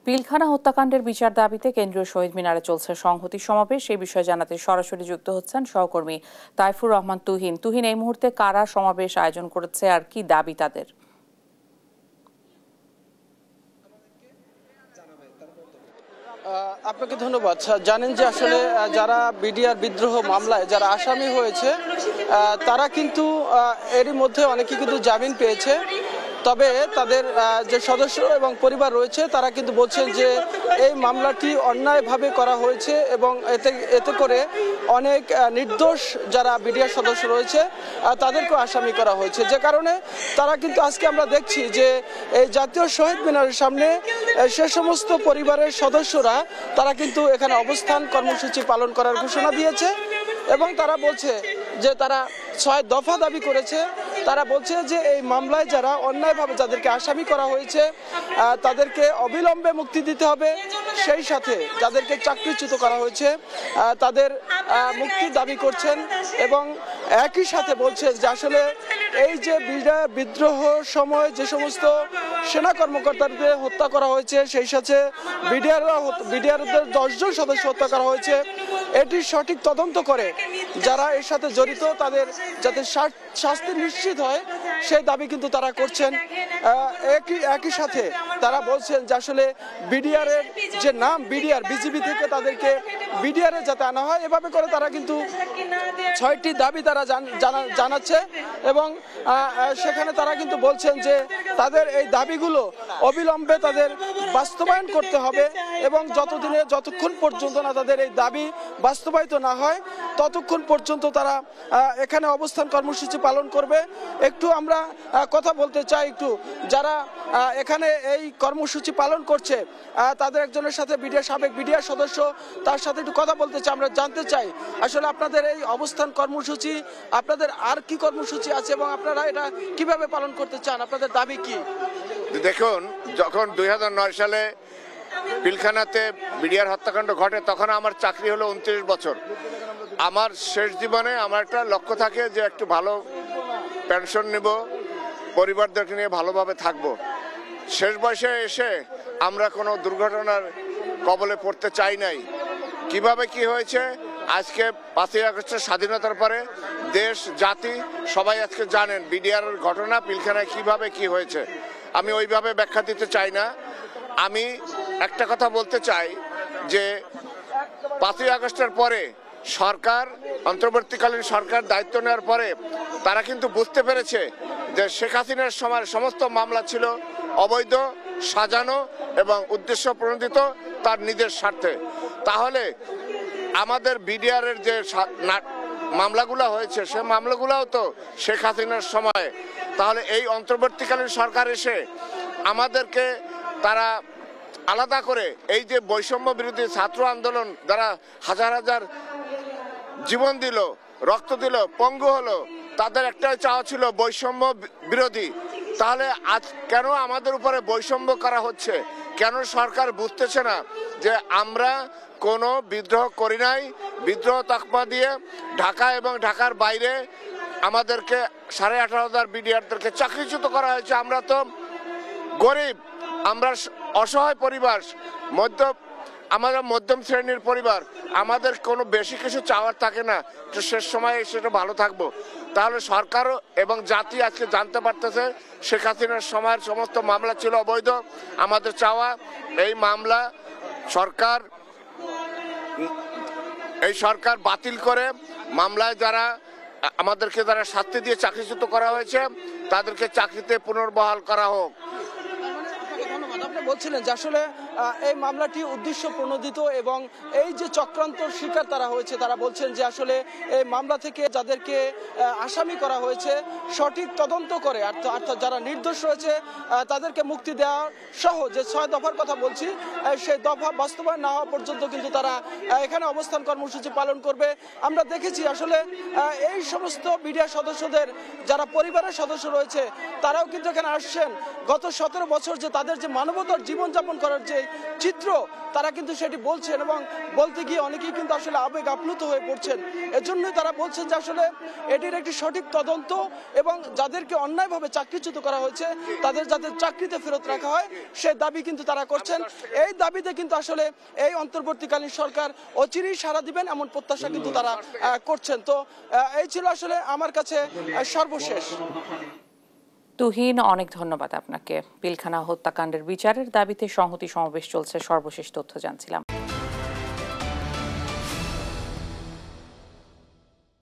পিলখানা হত্যাকাণ্ডের বিচার দাবিতে কেন্দ্রীয় শহীদ মিনারে চলছে সংহতি সমাবেশ। সেই বিষয়ে জানাতে সরাসরি যুক্ত হচ্ছেন সহকর্মী তাইফুর রহমান তুহিন। তুহিন, এই মুহূর্তে কারা সমাবেশ আয়োজন করেছে আর কি দাবি তাদের? আপনাকে ধন্যবাদ। জানেন যে আসলে যারা বিডিআর বিদ্রোহ মামলায় যারা আসামি হয়েছে তারা কিন্তু এরই মধ্যে অনেকেই কিন্তু জামিন পেয়েছে। তবে তাদের যে সদস্য এবং পরিবার রয়েছে তারা কিন্তু বলছেন যে এই মামলাটি অন্যায়ভাবে করা হয়েছে এবং এতে করে অনেক নির্দোষ যারা বিডিআর সদস্য রয়েছে তাদেরকেও আসামি করা হয়েছে, যে কারণে তারা কিন্তু আজকে আমরা দেখছি যে এই জাতীয় শহীদ মিনারের সামনে সে সমস্ত পরিবারের সদস্যরা তারা কিন্তু এখানে অবস্থান কর্মসূচি পালন করার ঘোষণা দিয়েছে এবং তারা বলছে যে তারা ৬ দফা দাবি করেছে। তারা বলছে যে এই মামলায় যারা অন্যায়ভাবে যাদেরকে আসামি করা হয়েছে তাদেরকে অবিলম্বে মুক্তি দিতে হবে, সেই সাথে যাদেরকে চাকরিচ্যুত করা হয়েছে তাদের মুক্তির দাবি করছেন এবং একই সাথে বলছেন যে আসলে এই যে বিদ্রোহ সময় যে সমস্ত সেনা কর্মকর্তাদের হত্যা করা হয়েছে, সেই সাথে বিডিআরদের 10 জন সদস্য হত্যা করা হয়েছে, এটির সঠিক তদন্ত করে যারা এর সাথে জড়িত তাদের যাতে শাস্তি নিশ্চিত হয় সেই দাবি কিন্তু তারা করছেন। একই সাথে তারা বলছেন যে আসলে বিডিআরের যে নাম বিডিআর, বিজিবি থেকে তাদেরকে বিডিআরে যাতে আনা হয়, এভাবে করে তারা কিন্তু 6টি দাবি তারা জানাচ্ছে এবং সেখানে তারা কিন্তু বলছেন যে তাদের এই দাবিগুলো অবিলম্বে তাদের বাস্তবায়ন করতে হবে এবং যতক্ষণ পর্যন্ত না তাদের এই দাবি বাস্তবায়িত না হয় ততক্ষণ পর্যন্ত তারা এখানে অবস্থান কর্মসূচি পালন করবে। একটু আমরা কথা বলতে চাই একটু যারা এখানে এই কর্মসূচি পালন করছে তাদের একজনের সাথে সাবেক বিডিআর সদস্য, তার সাথে একটু কথা বলতে চাই। আমরা জানতে চাই আসলে আপনাদের এই অবস্থান কর্মসূচি, আপনাদের আর কি কর্মসূচি আছে এবং আপনারা এটা কিভাবে পালন করতে চান, আপনাদের দাবি কি? দেখুন, যখন 2009 সালে পিলখানাতে বিডিআর হত্যাকাণ্ড ঘটে তখন আমার চাকরি হলো 29 বছর। আমার শেষ জীবনে আমার একটা লক্ষ্য থাকে যে একটু ভালো পেনশন নেব, পরিবারদেরকে নিয়ে ভালোভাবে থাকব। শেষ বয়সে এসে আমরা কোনো দুর্ঘটনার কবলে পড়তে চাই নাই। কিভাবে কি হয়েছে আজকে 5ই আগস্টের স্বাধীনতার পরে দেশ জাতি সবাই আজকে জানেন বিডিআর ঘটনা পিলখানায় কিভাবে কি হয়েছে। আমি ওইভাবে ব্যাখ্যা দিতে চাই না। আমি একটা কথা বলতে চাই যে 5ই আগস্টের পরে সরকার, অন্তর্বর্তীকালীন সরকার দায়িত্ব নেওয়ার পরে তারা কিন্তু বুঝতে পেরেছে যে শেখ হাসিনার সময় সমস্ত মামলা ছিল অবৈধ, সাজানো এবং উদ্দেশ্য প্রণোদিত তার নিজের স্বার্থে। তাহলে আমাদের বিডিআরের যে মামলাগুলো হয়েছে সে মামলাগুলোও তো শেখ হাসিনার সময়। তাহলে এই অন্তর্বর্তীকালীন সরকার এসে আমাদেরকে তারা আলাদা করে এই যে বৈষম্য বিরোধী ছাত্র আন্দোলন যারা হাজার হাজার জীবন দিল, রক্ত দিল, পঙ্গু হলো, তাদের একটাই চাওয়া ছিল বৈষম্য বিরোধী। তাহলে আজ কেন আমাদের উপরে বৈষম্য করা হচ্ছে? কেন সরকার বুঝতেছে না যে আমরা কোনো বিদ্রোহ করি নাই? বিদ্রোহ তকমা দিয়ে ঢাকা এবং ঢাকার বাইরে আমাদেরকে 18,500 বিডিআরদেরকে চাকরিচ্যুত করা হয়েছে। আমরা তো গরিব, আমরা অসহায় পরিবার, আমাদের মধ্যম শ্রেণীর পরিবার, আমাদের কোনো বেশি কিছু চাওয়ার থাকে না, তো শেষ সময় সেটা ভালো থাকবো। তাহলে সরকারও এবং জাতি আজকে জানতে পারতেছে শেখ হাসিনার সময়ের সমস্ত মামলা ছিল অবৈধ। আমাদের চাওয়া এই মামলা সরকার বাতিল করে মামলায় যারা আমাদেরকে যারা শাস্তি দিয়ে চাকরিচ্যুত করা হয়েছে তাদেরকে চাকরিতে পুনর্বহাল করা হোক। আপনি বলছিলেন যে আসলে এই মামলাটি উদ্দেশ্য প্রণোদিত এবং এই যে চক্রান্তর শিকার তারা হয়েছে, তারা বলছেন যে আসলে এই মামলা থেকে যাদেরকে আসামি করা হয়েছে সঠিক তদন্ত করে অর্থাৎ যারা নির্দোষ রয়েছে তাদেরকে মুক্তি দেওয়া সহ যে 6 দফার কথা বলছি সেই দফা বাস্তবায়ন না হওয়া পর্যন্ত কিন্তু তারা এখানে অবস্থান কর্মসূচি পালন করবে। আমরা দেখেছি আসলে এই সমস্ত বিডিআর সদস্যদের যারা পরিবারের সদস্য রয়েছে তারাও কিন্তু এখানে আসছেন। গত 17 বছর যে তাদের যে মানবতার জীবনযাপন করার যে চিত্র তারা কিন্তু সেটি বলছেন, এবং বলতে গিয়ে অনেকেই কিন্তু আসলে আবেগ আপ্লুত হয়ে পড়ছেন। এজন্যই তারা বলছেন যে আসলে এটির একটি সঠিক তদন্ত এবং যাদেরকে অন্যায়ভাবে চাকরিচ্যুত করা হয়েছে তাদের যাতে চাকরিতে ফেরত রাখা হয় সে দাবি কিন্তু তারা করছেন। এই দাবিতে কিন্তু আসলে এই অন্তর্বর্তীকালীন সরকার অচিরেই সাড়া দিবেন এমন প্রত্যাশা কিন্তু তারা করছেন। তো এই ছিল আসলে আমার কাছে সর্বশেষ। তুহিন, অনেক ধন্যবাদ আপনাকে। পিলখানা হত্যাকাণ্ডের বিচারের দাবিতে সংহতি সমাবেশ চলছে, সর্বশেষ তথ্য জানছিলাম।